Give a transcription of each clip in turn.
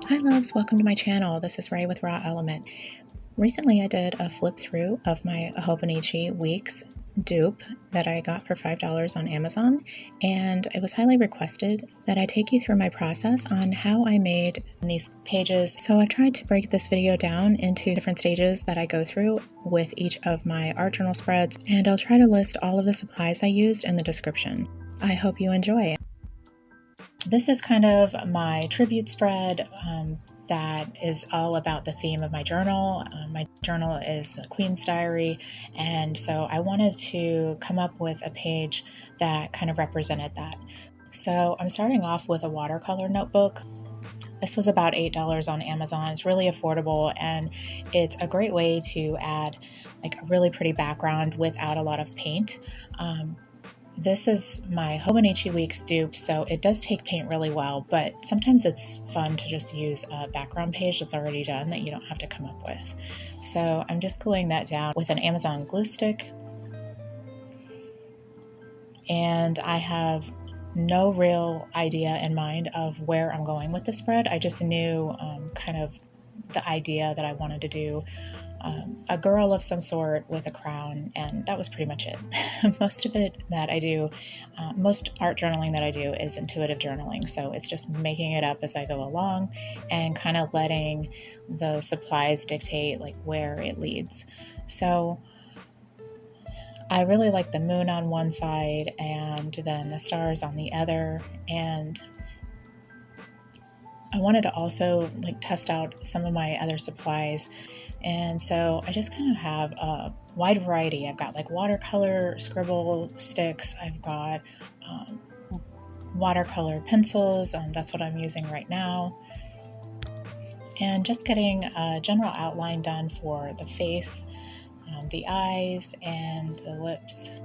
Hi loves, welcome to my channel. This is Ray with Raw Element. Recently I did a flip through of my Hobonichi Weeks dupe that I got for $5 on Amazon, and it was highly requested that I take you through my process on how I made these pages. So I've tried to break this video down into different stages that I go through with each of my art journal spreads, and I'll try to list all of the supplies I used in the description. I hope you enjoy. This is kind of my tribute spread that is all about the theme of my journal. My journal is the Queen's Diary, and so I wanted to come up with a page that kind of represented that. So I'm starting off with a watercolor notebook. This was about $8 on Amazon. It's really affordable, and it's a great way to add like a really pretty background without a lot of paint. This is my Hobonichi Weeks dupe, so it does take paint really well, but sometimes it's fun to just use a background page that's already done that you don't have to come up with. So I'm just gluing that down with an Amazon glue stick. And I have no real idea in mind of where I'm going with the spread. I just knew kind of the idea that I wanted to do a girl of some sort with a crown, and that was pretty much it. Most of it that I do, most art journaling that I do is intuitive journaling, so it's just making it up as I go along and kind of letting the supplies dictate like where it leads. So I really like the moon on one side and then the stars on the other, and I wanted to also like test out some of my other supplies. And so I just kind of have a wide variety. I've got like watercolor scribble sticks. I've got watercolor pencils. That's what I'm using right now. And just getting a general outline done for the face, the eyes, and the lips.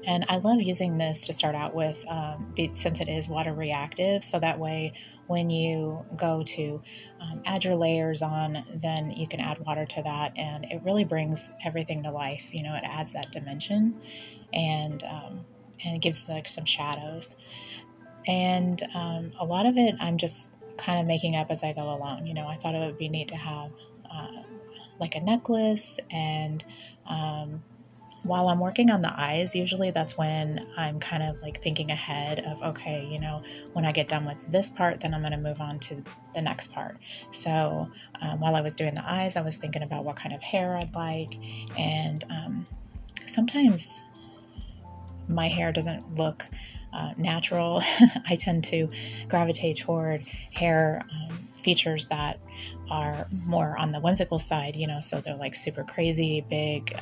And I love using this to start out with since it is water reactive, so that way when you go to add your layers on, then you can add water to that, and it really brings everything to life. You know, it adds that dimension, and it gives like some shadows. And a lot of it I'm just kind of making up as I go along. You know, I thought it would be neat to have like a necklace, and while I'm working on the eyes, usually that's when I'm kind of like thinking ahead of, okay, you know, when I get done with this part, then I'm going to move on to the next part. So while I was doing the eyes, I was thinking about what kind of hair I'd like. And sometimes my hair doesn't look natural. I tend to gravitate toward hair features that are more on the whimsical side, you know, so they're like super crazy, big,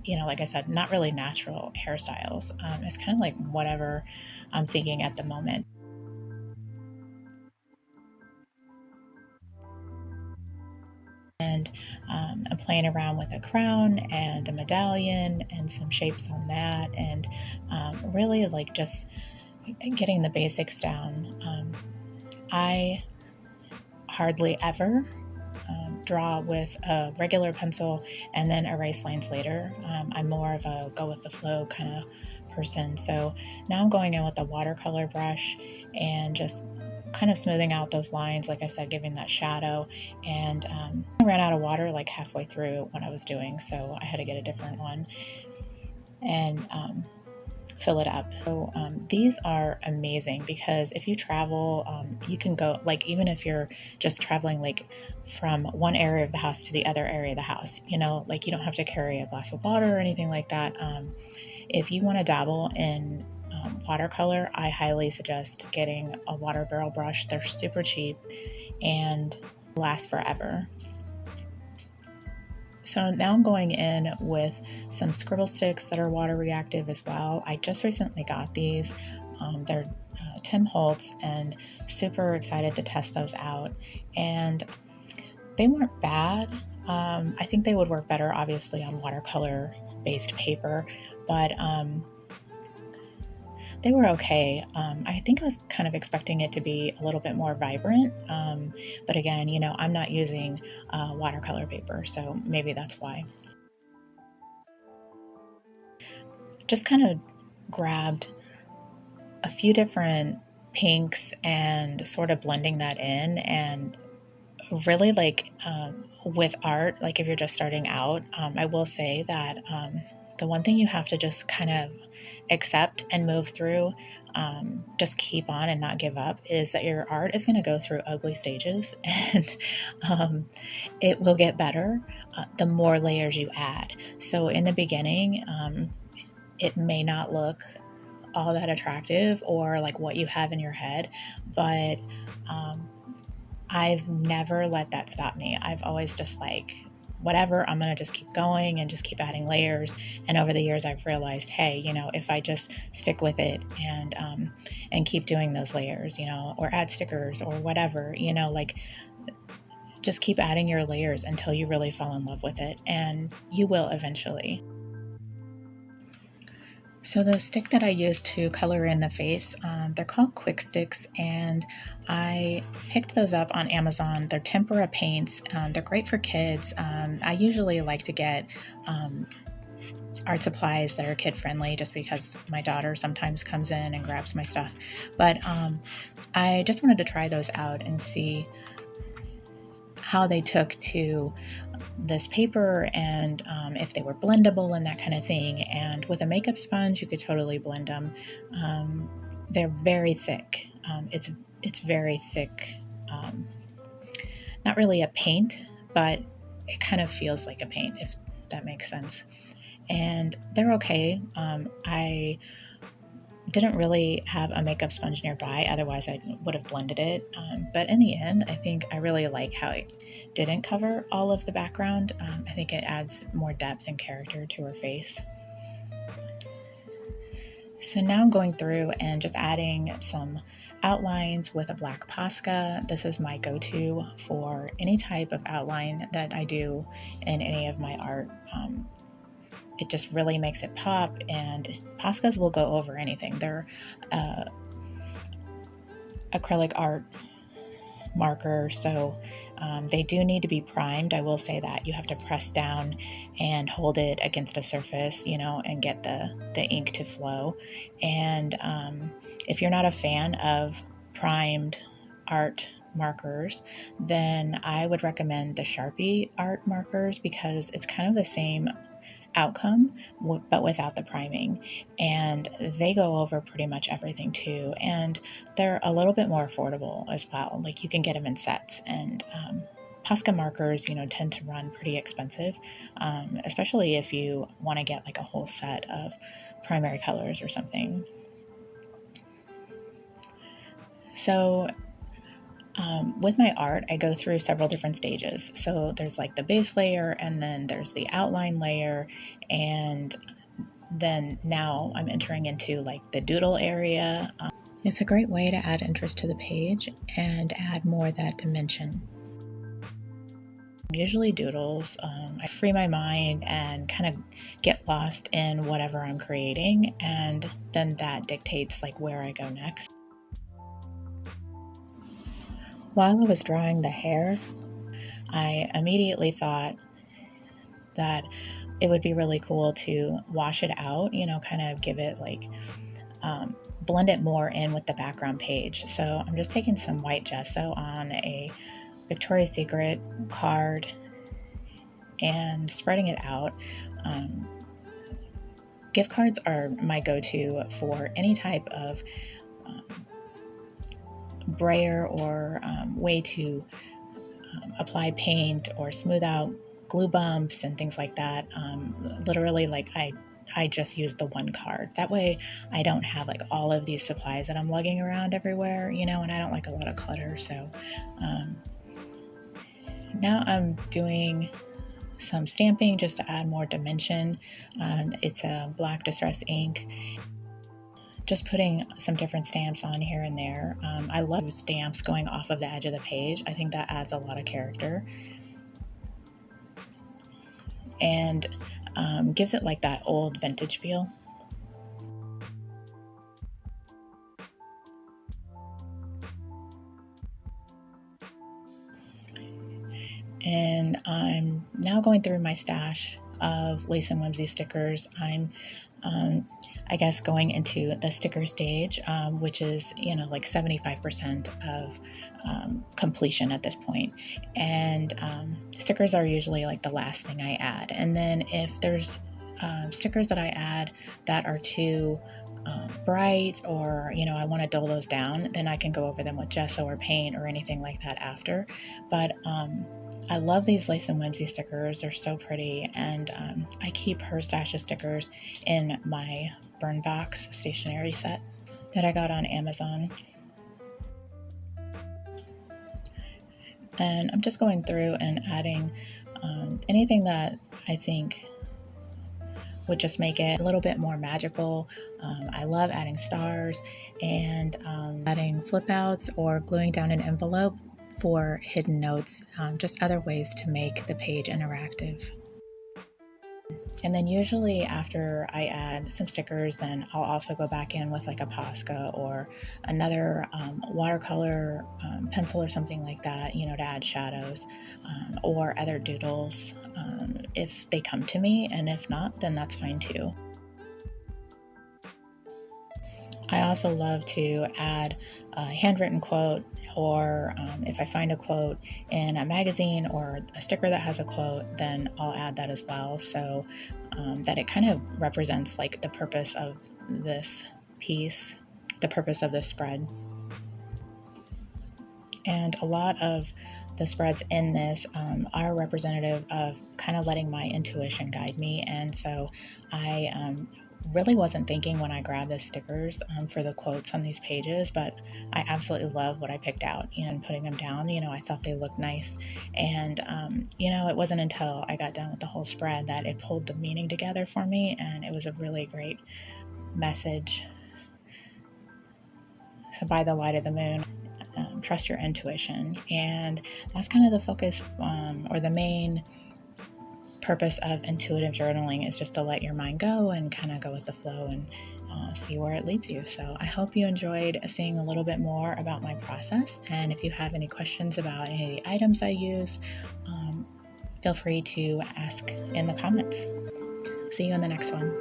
you know, like I said, not really natural hairstyles. It's kind of like whatever I'm thinking at the moment. And I'm playing around with a crown and a medallion and some shapes on that, and really like just getting the basics down. I hardly ever draw with a regular pencil and then erase lines later. I'm more of a go with the flow kind of person. So now I'm going in with a watercolor brush and just kind of smoothing out those lines, like I said, giving that shadow. And I ran out of water like halfway through what I was doing, so I had to get a different one and fill it up. So these are amazing because if you travel, you can go, like, even if you're just traveling like from one area of the house to the other area of the house, you know, like you don't have to carry a glass of water or anything like that. If you want to dabble in watercolor, I highly suggest getting a water barrel brush. They're super cheap and last forever. So now I'm going in with some scribble sticks that are water reactive as well. I just recently got these. They're Tim Holtz, and super excited to test those out. And they weren't bad. I think they would work better, obviously, on watercolor based paper, but they were okay. I think I was kind of expecting it to be a little bit more vibrant. But again, you know, I'm not using watercolor paper, so maybe that's why. Just kind of grabbed a few different pinks and sort of blending that in. And really, like, with art, like if you're just starting out, I will say that the one thing you have to just kind of accept and move through, just keep on and not give up, is that your art is going to go through ugly stages and um, it will get better the more layers you add. So in the beginning, it may not look all that attractive or like what you have in your head, but um, I've never let that stop me. I've always just like, whatever, I'm going to just keep going and just keep adding layers. And over the years, I've realized, hey, if I just stick with it and keep doing those layers, or add stickers or whatever, like just keep adding your layers until you really fall in love with it, and you will eventually. So the stick that I use to color in the face, they're called Quick Sticks, and I picked those up on Amazon. They're tempera paints. They're great for kids. I usually like to get art supplies that are kid friendly, just because my daughter sometimes comes in and grabs my stuff. But I just wanted to try those out and see how they took to this paper, and if they were blendable and that kind of thing. And with a makeup sponge, you could totally blend them. They're very thick. It's very thick. Not really a paint, but it kind of feels like a paint, if that makes sense. And they're okay. I didn't really have a makeup sponge nearby, otherwise I would have blended it. But in the end, I think I really like how it didn't cover all of the background. I think it adds more depth and character to her face. So now I'm going through and just adding some outlines with a black Posca. This is my go-to for any type of outline that I do in any of my art. It just really makes it pop, and Poscas will go over anything. They're acrylic art marker, so they do need to be primed. I will say that you have to press down and hold it against a surface, and get the ink to flow. And if you're not a fan of primed art markers, then I would recommend the Sharpie art markers, because it's kind of the same outcome but without the priming, and they go over pretty much everything too, and they're a little bit more affordable as well. Like, you can get them in sets, and Posca markers tend to run pretty expensive, especially if you want to get like a whole set of primary colors or something. So with my art, I go through several different stages. So there's like the base layer, and then there's the outline layer, and then now I'm entering into like the doodle area. It's a great way to add interest to the page and add more of that dimension. Usually doodles, I free my mind and kind of get lost in whatever I'm creating, and then that dictates like where I go next. While I was drawing the hair, I immediately thought that it would be really cool to wash it out, kind of give it like, blend it more in with the background page. So I'm just taking some white gesso on a Victoria's Secret card and spreading it out. Gift cards are my go-to for any type of brayer or way to apply paint or smooth out glue bumps and things like that. Literally, like I just use the one card. That way I don't have like all of these supplies that I'm lugging around everywhere, and I don't like a lot of clutter. So now I'm doing some stamping just to add more dimension. It's a black distress ink. Just putting some different stamps on here and there. I love stamps going off of the edge of the page. I think that adds a lot of character and gives it like that old vintage feel. And I'm now going through my stash of Lace and Whimsy stickers. I guess, going into the sticker stage, which is, like 75% of completion at this point. And stickers are usually like the last thing I add. And then if there's stickers that I add that are too bright, or I want to dull those down, then I can go over them with gesso or paint or anything like that after. But I love these Lace and Whimsy stickers. They're so pretty, and I keep her stash of stickers in my burn box stationery set that I got on Amazon. And I'm just going through and adding anything that I think would just make it a little bit more magical. I love adding stars and adding flip outs or gluing down an envelope for hidden notes, just other ways to make the page interactive. And then usually after I add some stickers, then I'll also go back in with like a Posca or another watercolor pencil or something like that, to add shadows, or other doodles if they come to me. And if not, then that's fine too. I also love to add a handwritten quote, or if I find a quote in a magazine or a sticker that has a quote, then I'll add that as well, so that it kind of represents like the purpose of this piece, the purpose of this spread. And a lot of the spreads in this are representative of kind of letting my intuition guide me. And so I really wasn't thinking when I grabbed the stickers for the quotes on these pages, but I absolutely love what I picked out, and putting them down, I thought they looked nice. And, it wasn't until I got done with the whole spread that it pulled the meaning together for me, and it was a really great message. So by the light of the moon, trust your intuition. And that's kind of the focus, or the main purpose of intuitive journaling, is just to let your mind go and kind of go with the flow and see where it leads you. So I hope you enjoyed seeing a little bit more about my process. And if you have any questions about any of the items I use, feel free to ask in the comments. See you in the next one.